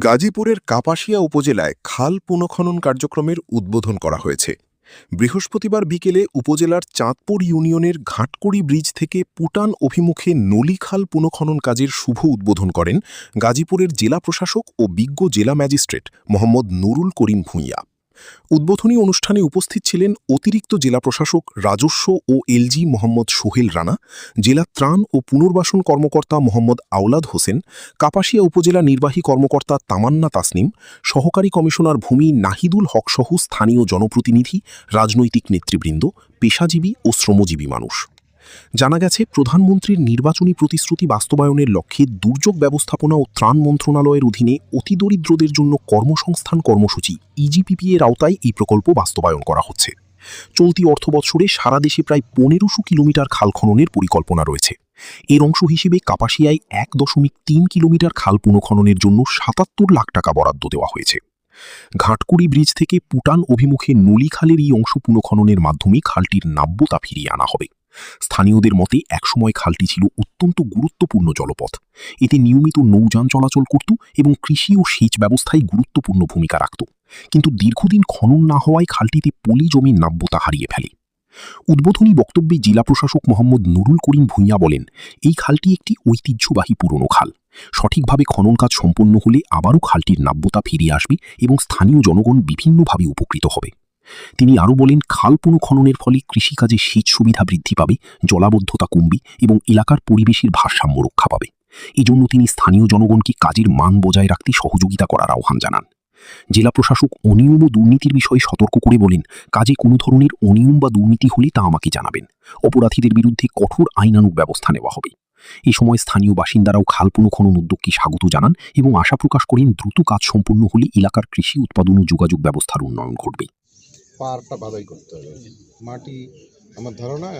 গাজীপুরের কাপাসিয়া উপজেলায় খাল পুনঃখনন কার্যক্রমের উদ্বোধন করা হয়েছে। বৃহস্পতিবার বিকেলে উপজেলার চাঁদপুর ইউনিয়নের ঘাটকুড়ি ব্রিজ থেকে পুটান অভিমুখে নলিখাল পুনঃখনন কাজের শুভ উদ্বোধন করেন গাজীপুরের জেলা প্রশাসক ও বিজ্ঞ জেলা ম্যাজিস্ট্রেট মোহাম্মদ নুরুল করিম ভূঁইয়া। উদ্বোধনী অনুষ্ঠানে উপস্থিত ছিলেন অতিরিক্ত জেলা প্রশাসক রাজস্ব ও এলজি মোহাম্মদ সোহেল রানা, জেলা ত্রাণ ও পুনর্বাসন কর্মকর্তা মোহাম্মদ আওলাদ হোসেন, কাপাসিয়া উপজেলা নির্বাহী কর্মকর্তা তামান্না তাসনিম, সহকারী কমিশনার ভূমি নাহিদুল হক সহ স্থানীয় জনপ্রতিনিধি, রাজনৈতিক নেতৃবৃন্দ, পেশাজীবী ও শ্রমজীবী মানুষ। জানা গেছে, প্রধানমন্ত্রীর নির্বাচনী প্রতিশ্রুতি বাস্তবায়নের লক্ষ্যে দুর্যোগ ব্যবস্থাপনা ও ত্রাণ মন্ত্রণালয়ের অধীনে অতিদরিদ্রদের জন্য কর্মসংস্থান কর্মসূচি ইজিপিপি এর আওতায় এই প্রকল্প বাস্তবায়ন করা হচ্ছে। চলতি অর্থবৎসরে সারা দেশে প্রায় ১৫০০ কিলোমিটার খাল খননের পরিকল্পনা রয়েছে। এর অংশ হিসেবে কাপাসিয়ায় ১.৩ কিলোমিটার খাল পুনঃখননের জন্য ৭৭ লাখ টাকা বরাদ্দ দেওয়া হয়েছে। ঘাটকুড়ি ব্রিজ থেকে পুটান অভিমুখে নলিখালের এই অংশ পুনঃখননের মাধ্যমে খালটির নাব্যতা ফিরিয়ে আনা হবে। স্থানীয়দের মতে একসময় খালটি ছিল অত্যন্ত গুরুত্বপূর্ণ জলপথ। এতে নিয়মিত নৌযান চলাচল করত এবং কৃষি ও সেচ ব্যবস্থায় গুরুত্বপূর্ণ ভূমিকা রাখত। কিন্তু দীর্ঘদিন খনন না হওয়ায় খালটিতে পলি জমির নাব্যতা হারিয়ে ফেলে। উদ্বোধনী বক্তব্যে জেলা প্রশাসক মোহাম্মদ নুরুল করিম ভূঁইয়া বলেন, এই খালটি একটি ঐতিহ্যবাহী পুরনো খাল। সঠিকভাবে খনন কাজ সম্পন্ন হলে আবারও খালটির নাব্যতা ফিরিয়ে আসবে এবং স্থানীয় জনগণ বিভিন্নভাবে উপকৃত হবে। তিনি আরও বলেন, খাল পুনঃখননের ফলে কৃষিকাজে সেচ সুবিধা বৃদ্ধি পাবে, জলাবদ্ধতা কমবে এবং এলাকার পরিবেশের ভারসাম্য রক্ষা পাবে। এজন্য তিনি স্থানীয় জনগণকে কাজের মান বজায় রাখতে সহযোগিতা করার আহ্বান জানান। জেলা প্রশাসক অনিয়ম ও দুর্নীতির বিষয়ে সতর্ক করে বলেন, কাজে কোনো ধরনের অনিয়ম বা দুর্নীতি হলে তা আমাকে জানাবেন। অপরাধীদের বিরুদ্ধে কঠোর আইনানুগ ব্যবস্থা নেওয়া হবে। এ সময় স্থানীয় বাসিন্দারাও খাল পুনঃখনন উদ্যোগকে স্বাগত জানান এবং আশা প্রকাশ করেন, দ্রুত কাজ সম্পন্ন হলে এলাকার কৃষি উৎপাদন ও যোগাযোগ ব্যবস্থার উন্নয়ন ঘটবে। পারটা বাধাই করতে হবে। মাটি আমার ধারণা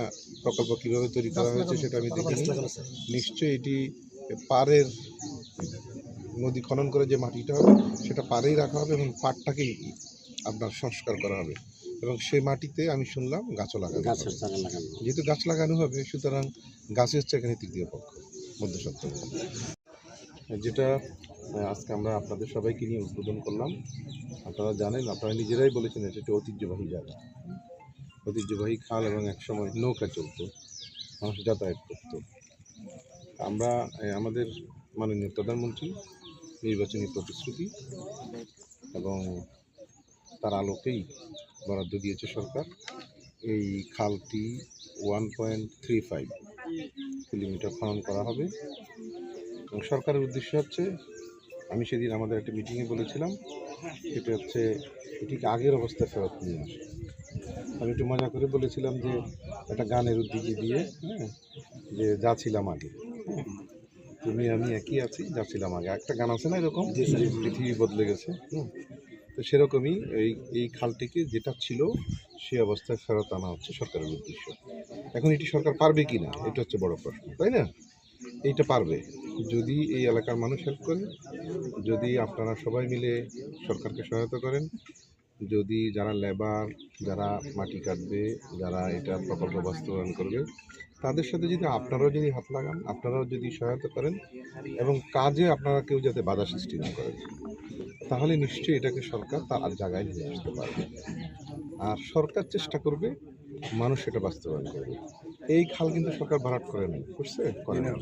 প্রকল্প কীভাবে তৈরি করা হয়েছে সেটা আমি দেখিনি। নিশ্চয়ই এটি পাড়ের নদী খনন করে যে মাটিটা হবে সেটা পাড়েই রাখা হবে এবং পাড়টাকেই আপনার সংস্কার করা হবে এবং সেই মাটিতে আমি শুনলাম গাছও লাগানো, যেহেতু গাছ লাগানো হবে সুতরাং গাছই হচ্ছে এখানে তৃতীয় পক্ষ, মধ্যস্বত্ব। যেটা আজকে আমরা আপনাদের সবাইকে নিয়ে উদ্বোধন করলাম। আপনারা জানেন, আপনারা নিজেরাই বলেছেন এটা একটি ঐতিহ্যবাহী জায়গা, ঐতিহ্যবাহী খাল এবং একসময় নৌকা চলত, মানুষ যাতায়াত করত। আমরা আমাদের মাননীয় প্রধানমন্ত্রী নির্বাচনী প্রতিশ্রুতি এবং তার আলোকেই বরাদ্দ দিয়েছে সরকার। এই খালটি 1.35 কিলোমিটার খনন করা হবে এবং সরকারের উদ্দেশ্য হচ্ছে, আমি সেদিন আমাদের একটা মিটিংয়ে বলেছিলাম, সেটা হচ্ছে এটিকে আগের অবস্থায় ফেরত নিয়ে আসে। আমি একটু মজা করে বলেছিলাম যে একটা গানের উদ্ধৃতি দিয়ে, যে যা ছিলাম আগে, তুমি আমি একই আছি, যা ছিলাম আগে, একটা গান আছে না এরকম, পৃথিবী বদলে গেছে। তো সেরকমই এই খালটিকে যেটা ছিল সেই অবস্থায় ফেরত আনা হচ্ছে সরকারের উদ্দেশ্য। এখন এটি সরকার পারবে কি না, এটা হচ্ছে বড় প্রশ্ন, তাই না? এইটা পারবে যদি এই এলাকার মানুষ হেল্প করে, যদি আপনারা সবাই মিলে সরকারকে সহায়তা করেন, যদি যারা লেবার, যারা মাটি কাটবে, যারা এটা প্রকল্প বাস্তবায়ন করবে, তাদের সাথে যদি আপনারাও যদি হাত লাগান, আপনারাও যদি সহায়তা করেন এবং কাজে আপনারা কেউ যাতে বাধা সৃষ্টি না করেন, তাহলে নিশ্চয়ই এটাকে সরকার তার জায়গায় নিয়ে আসতে পারবে। আর সরকার চেষ্টা করবে মানুষ এটা বাস্তবায়ন করবে। এই খাল কিন্তু সরকার ভরাট করে নেই, বুঝছে, করে না,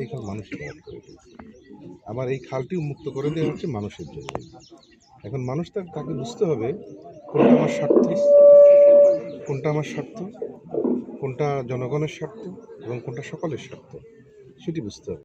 এই খাল মানুষই ভরাট করে দেয়। আবার এই খালটি উন্মুক্ত করে দেওয়া হচ্ছে মানুষের জন্য। এখন মানুষ তাকে বুঝতে হবে কোনটা আমার স্বার্থ, কোনটা আমার স্বার্থ, কোনটা জনগণের স্বার্থ এবং কোনটা সকলের স্বার্থ, সেটি বুঝতে হবে।